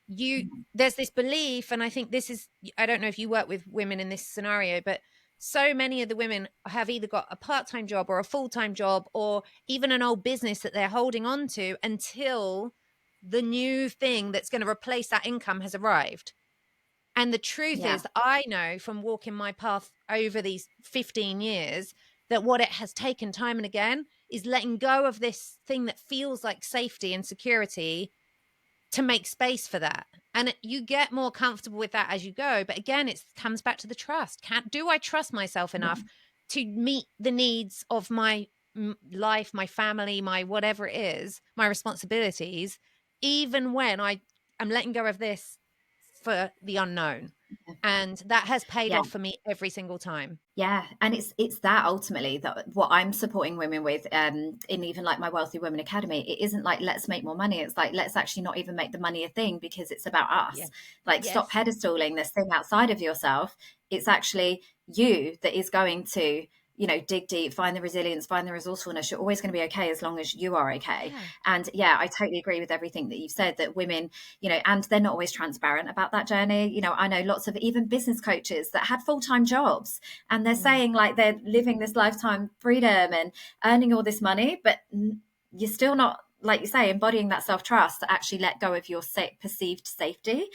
there's this belief. And I think this is, I don't know if you work with women in this scenario, but so many of the women have either got a part-time job or a full-time job or even an old business that they're holding on to until the new thing that's going to replace that income has arrived. And the truth yeah, is, I know from walking my path over these 15 years that what it has taken time and again is letting go of this thing that feels like safety and security to make space for that. And you get more comfortable with that as you go. But again, it comes back to the trust. Do I trust myself yeah, enough to meet the needs of my life, my family, my whatever it is, my responsibilities, even when I I'm letting go of this for the unknown. And that has paid Yeah. off for me every single time. Yeah, and it's that ultimately that what I'm supporting women with, in even like my Wealthy Women Academy. It isn't like let's make more money. It's like let's actually not even make the money a thing, because it's about Yeah. us. Like stop Yes. pedestaling this thing outside of yourself. It's actually you that is going to, dig deep, find the resilience, find the resourcefulness. You're always going to be okay as long as you are okay. Yeah. And yeah, I totally agree with everything that you've said, that women, and they're not always transparent about that journey. I know lots of even business coaches that had full-time jobs, and they're Mm. saying like they're living this lifetime freedom and earning all this money, but you're still not, like you say, embodying that self-trust to actually let go of your perceived safety,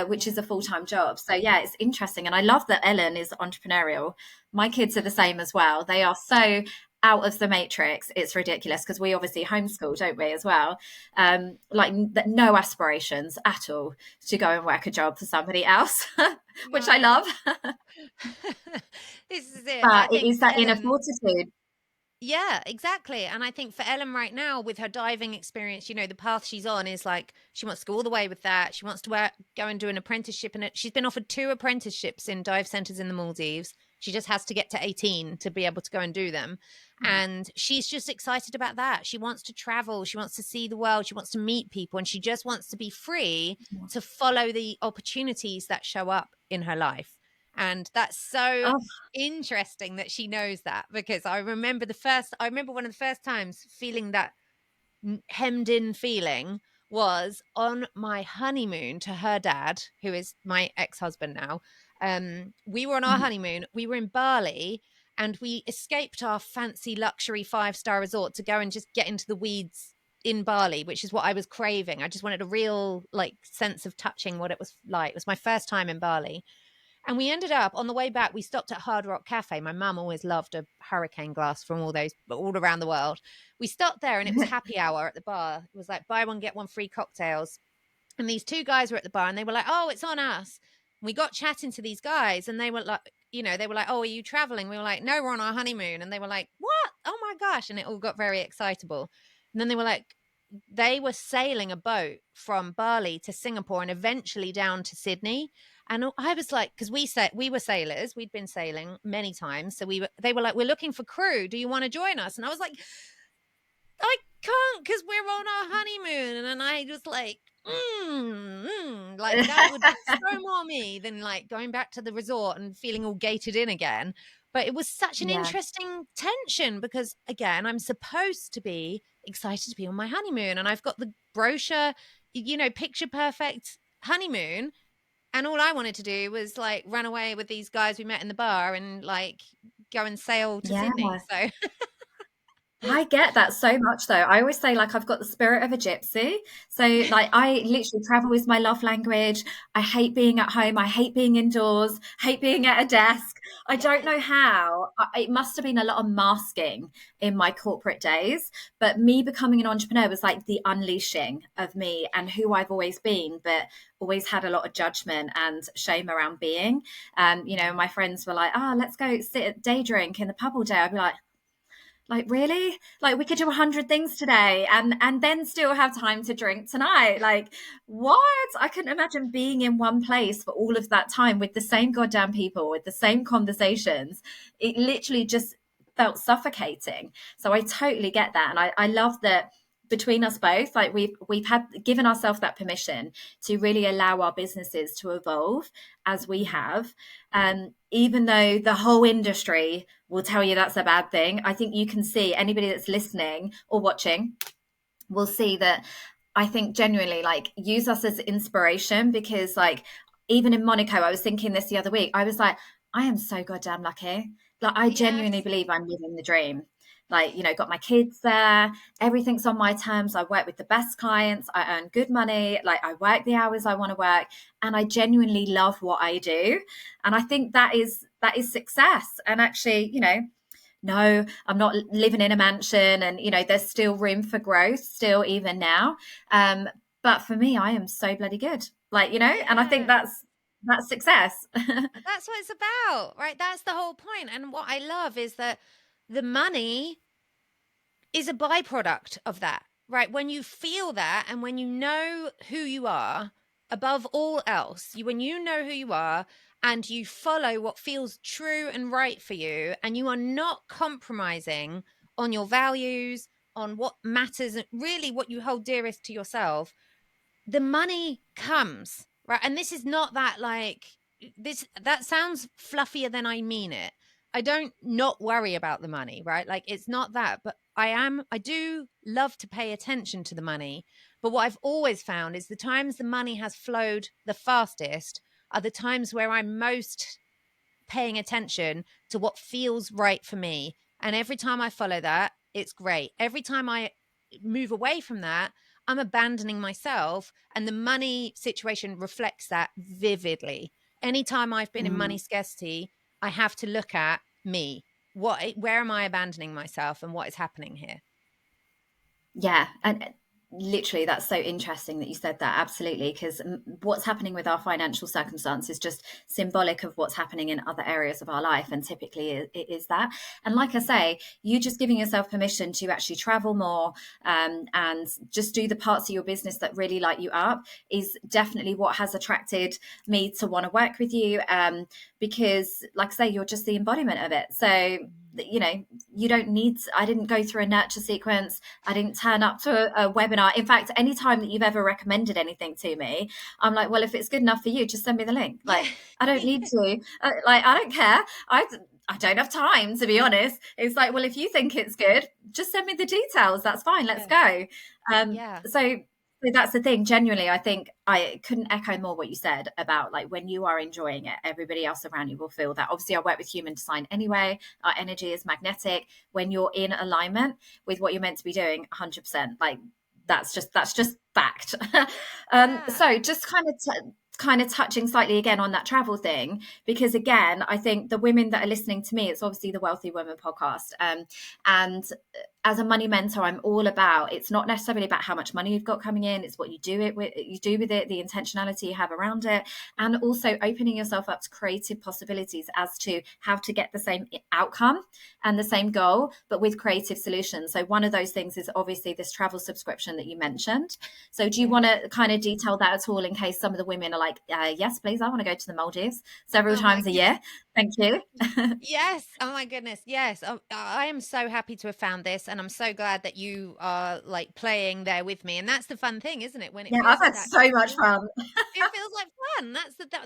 which Yeah. is a full-time job. So yeah, it's interesting. And I love that Ellen is entrepreneurial. My kids are the same as well. They are so out of the matrix. It's ridiculous, because we obviously homeschool, don't we, as well? Like no aspirations at all to go and work a job for somebody else, which I No. love. This is it. I But it think is for that inner Ellen, fortitude. yeah, exactly. And I think for Ellen right now, with her diving experience, the path she's on is like she wants to go all the way with that. She wants to go and do an apprenticeship, and she's been offered 2 apprenticeships in dive centers in the Maldives. She just has to get to 18 to be able to go and do them. And she's just excited about that. She wants to travel. She wants to see the world. She wants to meet people. And she just wants to be free to follow the opportunities that show up in her life. And that's so Oh, interesting that she knows that, because I remember one of the first times feeling that hemmed in feeling was on my honeymoon to her dad, who is my ex-husband now. We were on our honeymoon. We were in Bali, and we escaped our fancy luxury 5-star resort to go and just get into the weeds in Bali, which is what I was craving. I just wanted a real sense of touching what it was like. It was my first time in Bali. And we ended up on the way back, we stopped at Hard Rock Cafe. My mum always loved a hurricane glass from all around the world. We stopped there, and it was happy hour at the bar. It was like buy one, get one free cocktails. And these 2 guys were at the bar, and they were like, oh, it's on us. And we got chatting to these guys, and they were like, oh, are you traveling? We were like, no, we're on our honeymoon. And they were like, what? Oh my gosh. And it all got very excitable. And then they were like, they were sailing a boat from Bali to Singapore and eventually down to Sydney. And I was like, because we were sailors, we'd been sailing many times. So they were like, we're looking for crew. Do you want to join us? And I was like, I can't, because we're on our honeymoon. And I was like, like that would be so more me than going back to the resort and feeling all gated in again. But it was such an yeah, interesting tension, because again, I'm supposed to be excited to be on my honeymoon, and I've got the brochure, picture perfect honeymoon. And all I wanted to do was run away with these guys we met in the bar and go and sail to yeah. Sydney. So I get that so much though. I always say like I've got the spirit of a gypsy. So like I literally travel is my love language. I hate being at home. I hate being indoors. Hate being at a desk. I don't yes, know how. It must have been a lot of masking in my corporate days, but me becoming an entrepreneur was like the unleashing of me and who I've always been, but always had a lot of judgment and shame around being. My friends were like, "Ah, let's go sit at day drink in the pub all day." I'd be like really, like we could do 100 things today and then still have time to drink tonight. Like what? I couldn't imagine being in one place for all of that time with the same goddamn people, with the same conversations. It literally just felt suffocating. So I totally get that, and I love that between us both, like we've had given ourselves that permission to really allow our businesses to evolve as we have. Even though the whole industry will tell you that's a bad thing, I think you can see, anybody that's listening or watching will see that I think genuinely like use us as inspiration, because like even in Monaco, I was thinking this the other week, I was like, I am so goddamn lucky. Like I genuinely yes, believe I'm living the dream. Like, got my kids there, everything's on my terms. I work with the best clients, I earn good money, like I work the hours I want to work, and I genuinely love what I do. And I think that is success. And actually, no, I'm not living in a mansion, and there's still room for growth still even now. But for me, I am so bloody good. Like, and I think yeah. that's success. That's what it's about, right? That's the whole point. And what I love is that the money is a byproduct of that, right? When you feel that and when you know who you are, above all else, when you know who you are and you follow what feels true and right for you, and you are not compromising on your values, on what matters, really what you hold dearest to yourself, the money comes, right? And this is not that like this, that sounds fluffier than I mean it. I don't not worry about the money, right? Like it's not that, but I do love to pay attention to the money. But what I've always found is the times the money has flowed the fastest are the times where I'm most paying attention to what feels right for me. And every time I follow that, it's great. Every time I move away from that, I'm abandoning myself. And the money situation reflects that vividly. Anytime I've been in money Mm. scarcity, I have to look at me. Where am I abandoning myself and what is happening here? Yeah, and literally that's so interesting that you said that. Absolutely, because what's happening with our financial circumstance is just symbolic of what's happening in other areas of our life, and typically it is that. And like I say, you just giving yourself permission to actually travel more, and just do the parts of your business that really light you up is definitely what has attracted me to want to work with you, because like I say, you're just the embodiment of it. So you know, you don't need, I didn't go through a nurture sequence. I didn't turn up to a webinar. In fact, anytime that you've ever recommended anything to me, I'm like, well, if it's good enough for you, just send me the link. Yeah. Like, I don't need to, like, I don't care. I don't have time, to be honest. It's like, well, if you think it's good, just send me the details. That's fine. Let's Yeah. go. Yeah. So that's the thing. Genuinely, I think I couldn't echo more what you said about like when you are enjoying it, everybody else around you will feel that. Obviously, I work with human design anyway. Our energy is magnetic. When you're in alignment with what you're meant to be doing, 100%. Like that's just fact. Yeah. So just kind of touching slightly again on that travel thing, because again, I think the women that are listening to me, it's obviously the Wealthy Women podcast, and as a money mentor, I'm all about, it's not necessarily about how much money you've got coming in, it's what you do with it, the intentionality you have around it, and also opening yourself up to creative possibilities as to how to get the same outcome and the same goal, but with creative solutions. So one of those things is obviously this travel subscription that you mentioned. So do you want Yes. to kind of detail that at all, in case some of the women are like, yes, please, I want to go to the Maldives several Oh my times a year. Thank you. Yes. Oh my goodness. Yes. I am so happy to have found this. And I'm so glad that you are like playing there with me. And that's the fun thing, isn't it? When it Yeah, I've feels like had that, so much fun. it feels like fun.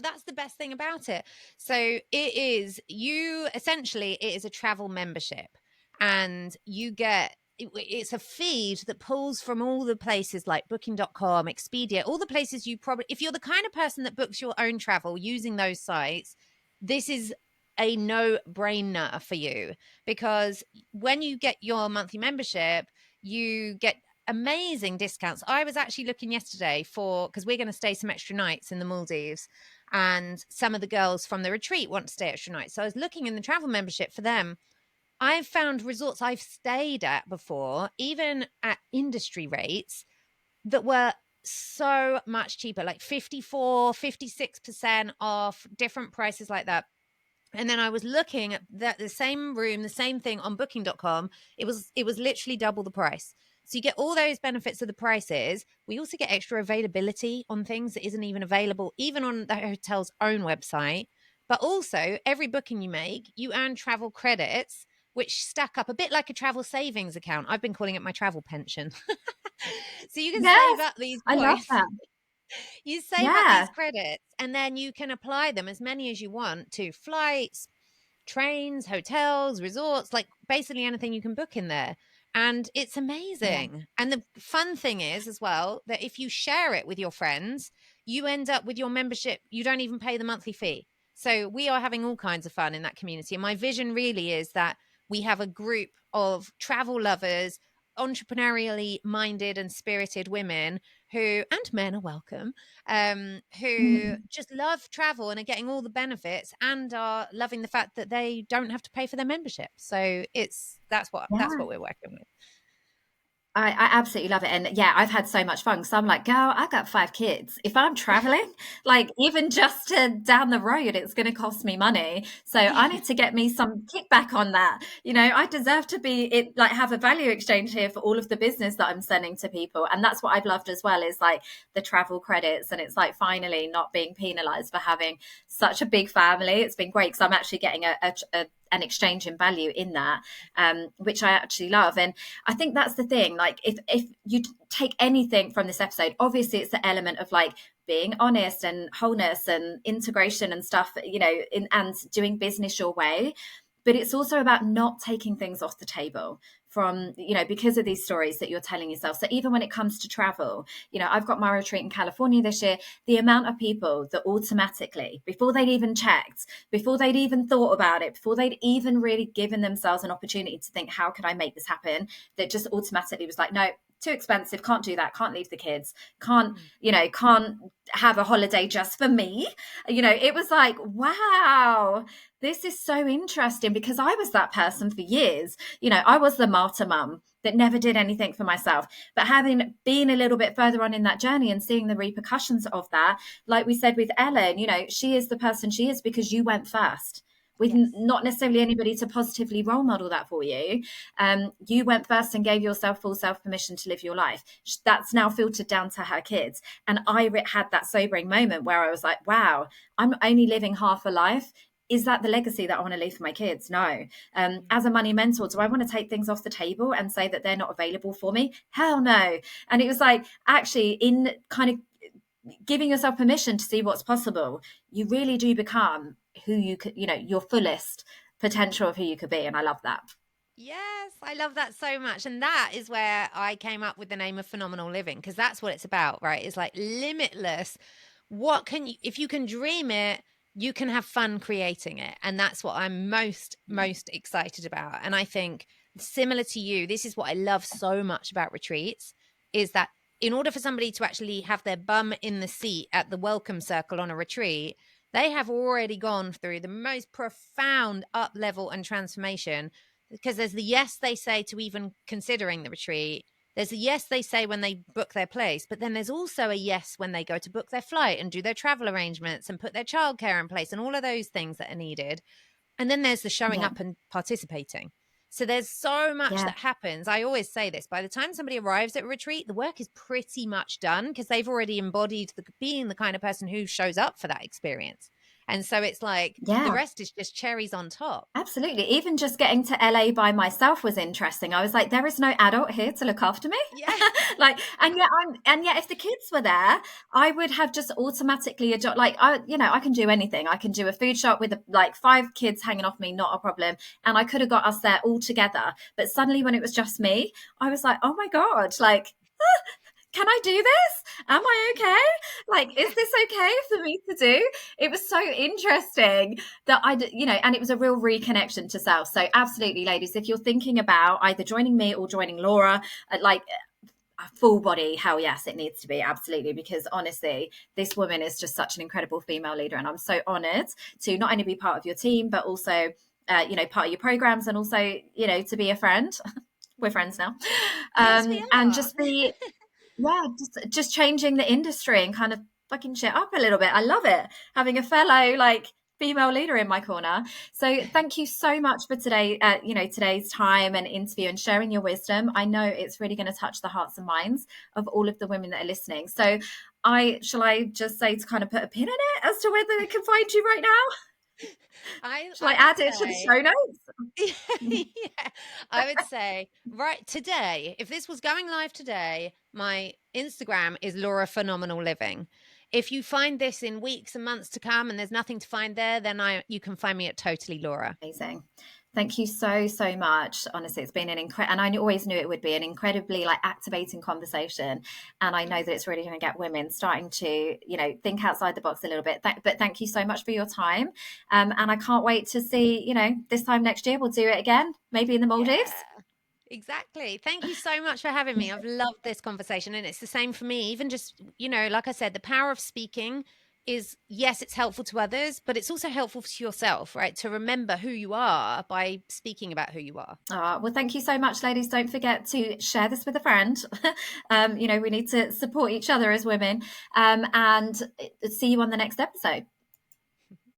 That's the best thing about it. So it is, you essentially, it is a travel membership, and you get, it's a feed that pulls from all the places like booking.com, Expedia, all the places you probably, if you're the kind of person that books your own travel using those sites, this is a no-brainer for you, because when you get your monthly membership, you get amazing discounts. I was actually looking yesterday for, because we're going to stay some extra nights in the Maldives, and some of the girls from the retreat want to stay extra nights. So I was looking in the travel membership for them. I've found resorts I've stayed at before, even at industry rates, that were so much cheaper, like 54, 56% off, different prices like that. And then I was looking at the same room, the same thing on booking.com. It was literally double the price. So you get all those benefits of the prices. We also get extra availability on things that isn't even available, even on the hotel's own website. But also, every booking you make, you earn travel credits, which stack up a bit like a travel savings account. I've been calling it my travel pension. So you can save Yes, up these I love points. that. You save up these Yeah, credits, and then you can apply them, as many as you want, to flights, trains, hotels, resorts, like basically anything you can book in there. And it's yeah, amazing. And the fun thing is, as well, that if you share it with your friends, you end up with your membership, you don't even pay the monthly fee. So we are having all kinds of fun in that community. And my vision really is that we have a group of travel lovers, entrepreneurially minded and spirited women who, and men are welcome, who mm, just love travel and are getting all the benefits, and are loving the fact that they don't have to pay for their membership. So it's, that's what yeah. we're working with. I absolutely love it. And yeah, I've had so much fun. So I'm like, girl, I've got 5 kids. If I'm traveling, like even just to down the road, it's going to cost me money. So I need to get me some kickback on that. I deserve to be it, like have a value exchange here for all of the business that I'm sending to people. And that's what I've loved as well is like the travel credits. And it's like finally not being penalized for having such a big family. It's been great because I'm actually getting an exchange in value in that, which I actually love. And I think that's the thing. Like, if you take anything from this episode, obviously it's the element of like being honest and wholeness and integration and stuff, and doing business your way. But it's also about not taking things off the table from, because of these stories that you're telling yourself. So even when it comes to travel, I've got my retreat in California this year. The amount of people that automatically, before they'd even checked, before they'd even thought about it, before they'd even really given themselves an opportunity to think, how can I make this happen? That just automatically was like, no, too expensive, can't do that, can't leave the kids, can't have a holiday just for me. It was like, wow, this is so interesting, because I was that person for years. I was the martyr mum that never did anything for myself. But having been a little bit further on in that journey and seeing the repercussions of that, like we said with Ellen, she is the person she is because you went first with Yes. not necessarily anybody to positively role model that for you. You went first and gave yourself full self permission to live your life. That's now filtered down to her kids. And I had that sobering moment where I was like, wow, I'm only living half a life. Is that the legacy that I want to leave for my kids? No. As a money mentor, do I want to take things off the table and say that they're not available for me? Hell no. And it was like, actually, in kind of giving yourself permission to see what's possible, you really do become who you could, your fullest potential of who you could be. And I love that. Yes, I love that so much. And that is where I came up with the name of Phenomenal Living, because that's what it's about, right? It's like limitless. What can you, if you can dream it, you can have fun creating it. And that's what I'm most excited about. And I think similar to you, this is what I love so much about retreats is that in order for somebody to actually have their bum in the seat at the welcome circle on a retreat, they have already gone through the most profound up level and transformation, because there's the yes they say to even considering the retreat. There's a yes they say when they book their place, but then there's also a yes when they go to book their flight and do their travel arrangements and put their childcare in place and all of those things that are needed. And then there's the showing Yeah. up and participating. So there's so much Yeah. that happens. I always say this, by the time somebody arrives at a retreat, the work is pretty much done because they've already embodied being the kind of person who shows up for that experience. And so it's like the Yeah. rest is just cherries on top. Absolutely. Even just getting to LA by myself was interesting. I was like, there is no adult here to look after me. Yeah. Like, and yet if the kids were there, I would have just automatically adjust. Like, I can do anything. I can do a food shop with like 5 kids hanging off me, not a problem. And I could have got us there all together. But suddenly when it was just me, I was like, oh my God, like, can I do this? Am I okay? Like, Yeah. is this okay for me to do? It was so interesting that and it was a real reconnection to self. So absolutely, ladies, if you're thinking about either joining me or joining Laura, like a full body, hell yes, it needs to be, absolutely, because honestly, this woman is just such an incredible female leader. And I'm so honored to not only be part of your team, but also, part of your programs, and also, to be a friend. We're friends now. Yes, we And are. just be, yeah, just changing the industry and kind of fucking shit up a little bit. I love it. Having a fellow like female leader in my corner. So thank you so much for today, today's time and interview and sharing your wisdom. I know it's really going to touch the hearts and minds of all of the women that are listening. So shall I just say to kind of put a pin in it as to where they can find you right now? Shall I I would add it to the say show notes? yeah, I would say right today, if this was going live today, my Instagram is Laura Phenomenal Living. If you find this in weeks and months to come and there's nothing to find there, then you can find me at Totally Laura. Amazing. Thank you so, so much. Honestly, it's been and I always knew it would be an incredibly like activating conversation. And I know that it's really going to get women starting to, think outside the box a little bit. But thank you so much for your time. And I can't wait to see, this time next year, we'll do it again, maybe in the Yeah. Maldives. Exactly. Thank you so much for having me. I've loved this conversation. And it's the same for me. Even just, like I said, the power of speaking is, yes, it's helpful to others, but it's also helpful to yourself, right? To remember who you are by speaking about who you are. Well, thank you so much, ladies. Don't forget to share this with a friend. We need to support each other as women. And see you on the next episode.